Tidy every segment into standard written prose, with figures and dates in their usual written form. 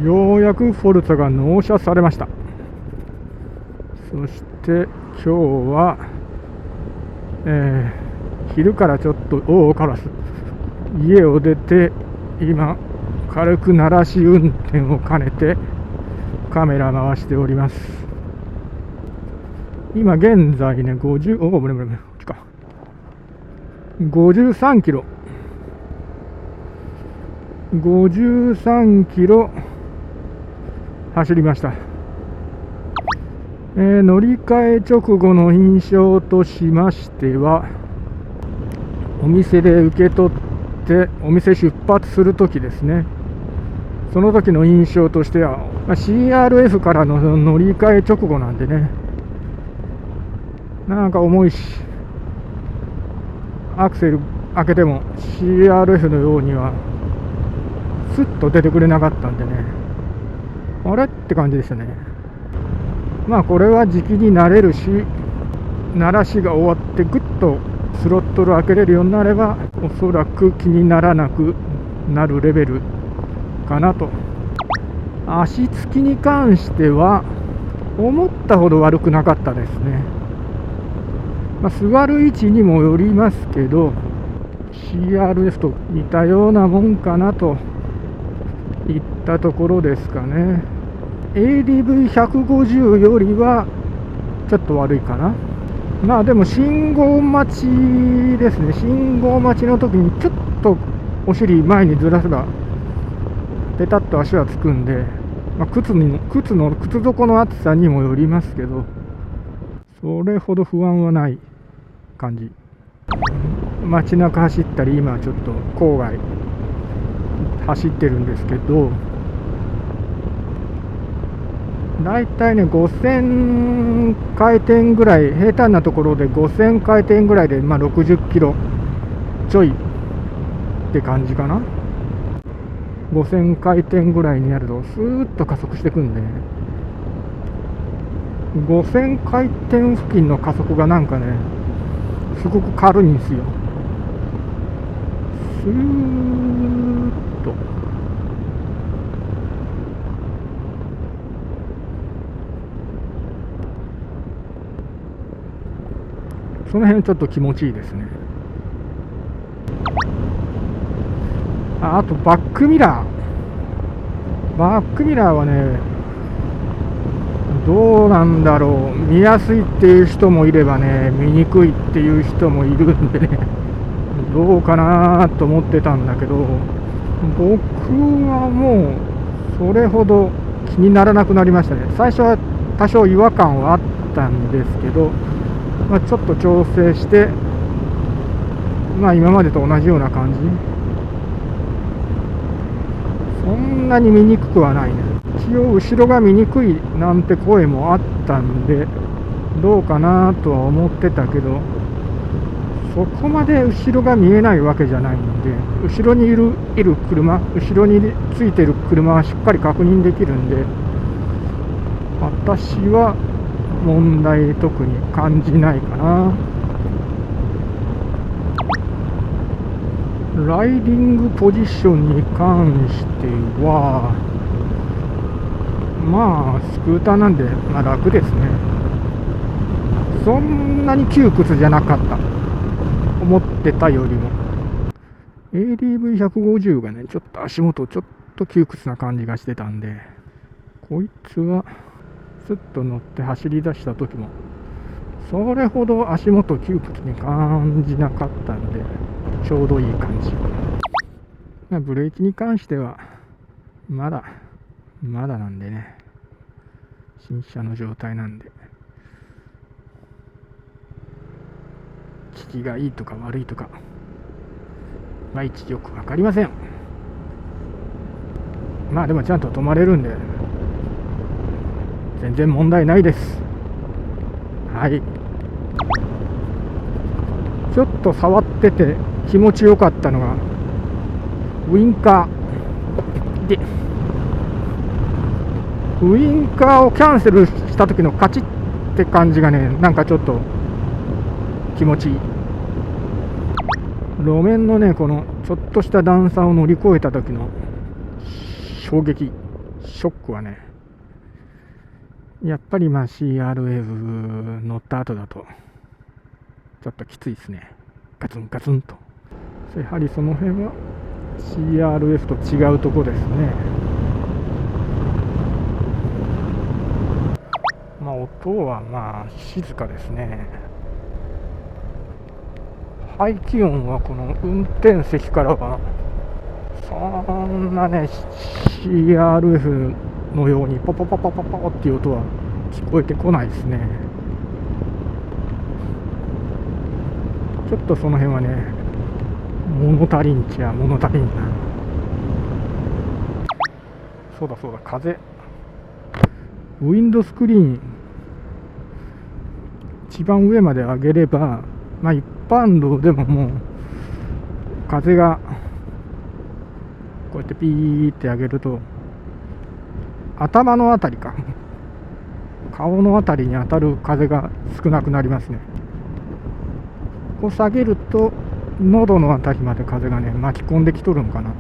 ようやくフォルツァが納車されました。そして今日は、昼からちょっとカラス家を出て、今軽く鳴らし運転を兼ねてカメラ回しております。今現在ね53キロ走りました。乗り換え直後の印象としましては、お店で受け取ってお店出発するときですね。その時の印象としては、CRF からの乗り換え直後なんでね、なんか重いし、アクセル開けても CRF のようにはスッと出てくれなかったんでね、あれって感じでしたね。これは時期に慣れるし、鳴らしが終わってグッとスロットル開けれるようになれば、おそらく気にならなくなるレベルかなと。足つきに関しては思ったほど悪くなかったですね。座る位置にもよりますけど、 CRF と似たようなもんかなといったところですかね。 ADV150 よりはちょっと悪いかな。でも信号待ちですね。信号待ちの時にちょっとお尻前にずらせばペタッと足はつくんで、靴の靴底の厚さにもよりますけど、それほど不安はない感じ。街中走ったり、今ちょっと郊外走ってるんですけど、だいたいね5000回転ぐらい、平坦なところで5000回転ぐらいで、60キロちょいって感じかな。5000回転ぐらいになるとスーッと加速していくんで、5000回転付近の加速がなんかね、すごく軽いんですよ。スーッとその辺ちょっと気持ちいいですね。あとバックミラーはね、どうなんだろう。見やすいっていう人もいればね、見にくいっていう人もいるんでね、どうかなと思ってたんだけど、僕はもうそれほど気にならなくなりましたね。最初は多少違和感はあったんですけど、ちょっと調整して、今までと同じような感じ。そんなに見にくくはないね。一応後ろが見にくいなんて声もあったんで、どうかなとは思ってたけど、そこまで後ろが見えないわけじゃないんで、後ろにいる車、後ろについてる車はしっかり確認できるんで、私は問題特に感じないかな。ライディングポジションに関しては、スクーターなんで、楽ですね。そんなに窮屈じゃなかった、思ってたよりも。 ADV150 がね、ちょっと足元ちょっと窮屈な感じがしてたんで、こいつはスッと乗って走り出した時もそれほど足元窮屈に感じなかったんで、ちょうどいい感じ。ブレーキに関してはまだなんでね、新車の状態なんで、効きがいいとか悪いとかいちよく分かりません。でもちゃんと止まれるんで全然問題ないです。はい。ちょっと触ってて気持ちよかったのがウインカーで、ウインカーをキャンセルした時のカチッって感じがね、なんかちょっと気持ちいい。路面のね、このちょっとした段差を乗り越えた時の衝撃ショックはね、やっぱりCRF 乗った後だとちょっときついですね。ガツンガツンと。やはりその辺は CRF と違うとこですね。音は静かですね。排気音はこの運転席からはそんなね CRF のようにポポポポポポっていう音は聞こえてこないですね。ちょっとその辺はね物足りんちゃ物足りんな。そうだ風、ウィンドスクリーン一番上まで上げれば、一般道でももう風がこうやってピーって上げると頭のあたりか顔のあたりに当たる風が少なくなりますね。こう下げると喉のあたりまで風がね巻き込んできとるのかな、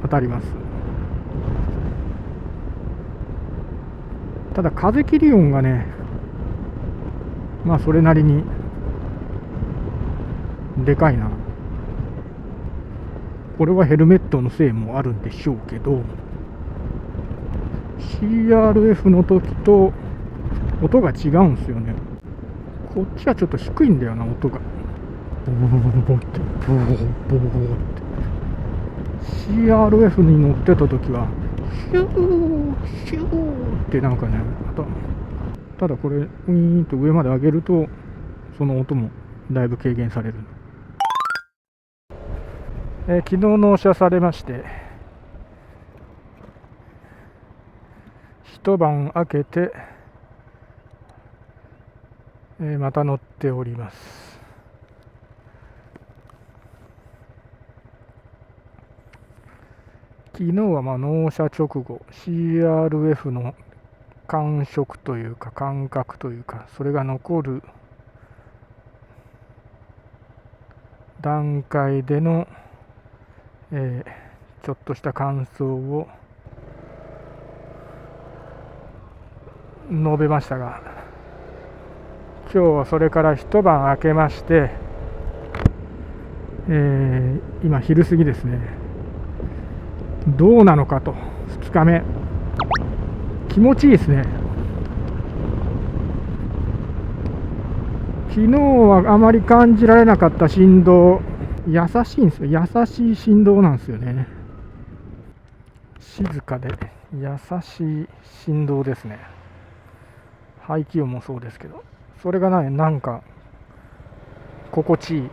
当たります。ただ風切り音がねそれなりにでかいな。これはヘルメットのせいもあるんでしょうけど、 CRF の時と音が違うんですよね。こっちはちょっと低いんだよな、音がボボボボボボってボボボボボボって。 CRF に乗ってた時はヒューヒューってなんかね、ただこれウィーンと上まで上げるとその音もだいぶ軽減される。昨日納車されまして一晩明けて、また乗っております。昨日は納車直後 CRF の感触というか感覚というか、それが残る段階での、ちょっとした感想を述べましたが、今日はそれから一晩明けまして、今昼過ぎですね。どうなのかと。2日目気持ちいいですね。昨日はあまり感じられなかった振動、優しいんですよ。優しい振動なんですよね。静かで優しい振動ですね。排気音もそうですけど、それがなんか心地いい。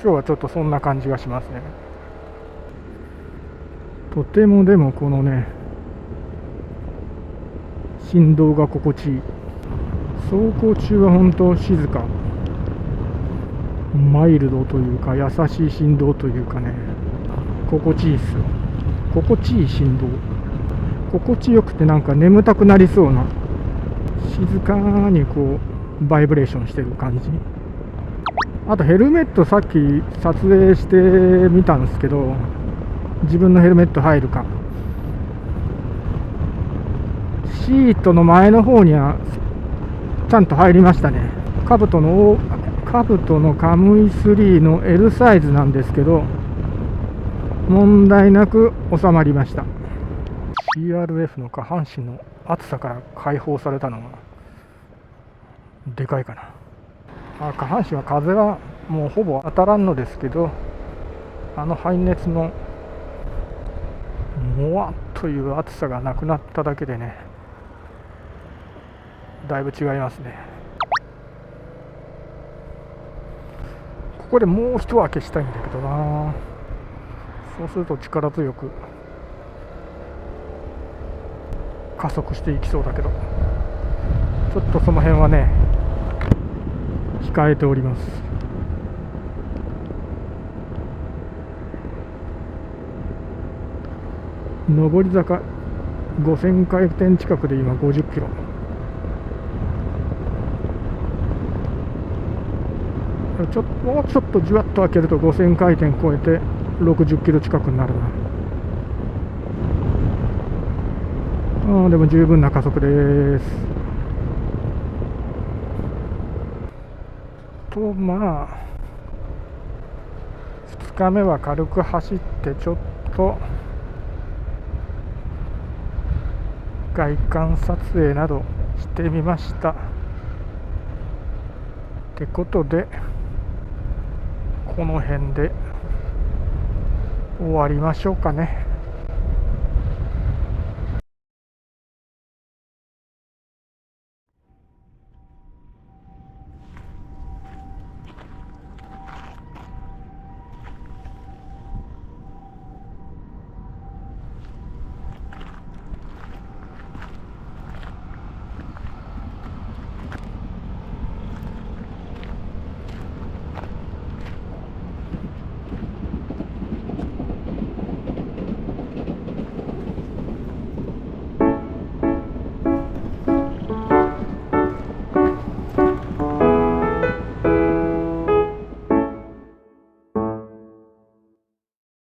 今日はちょっとそんな感じがしますね。とてもでもこのね振動が心地いい。走行中は本当静か、マイルドというか優しい振動というかね、心地いいっすよ。心地いい振動、心地よくてなんか眠たくなりそうな、静かにこうバイブレーションしてる感じ。あとヘルメットさっき撮影してみたんですけど、自分のヘルメット入るか、シートの前の方にはちゃんと入りましたね。カブトのカムイ3の L サイズなんですけど問題なく収まりました。 CRF の下半身の暑さから解放されたのがでかいかな。下半身は風はもうほぼ当たらんのですけど、排熱のもわっという暑さがなくなっただけでね、だいぶ違いますね。ここでもう一分けしたいんだけどな。そうすると力強く加速していきそうだけど、ちょっとその辺はね控えております。上り坂5000回転近くで今50キロ。もうちょっとじわっと開けると5000回転超えて60キロ近くになるな。でも十分な加速です。まあ2日目は軽く走ってちょっと外観撮影などしてみました。ってことでこの辺で終わりましょうかね。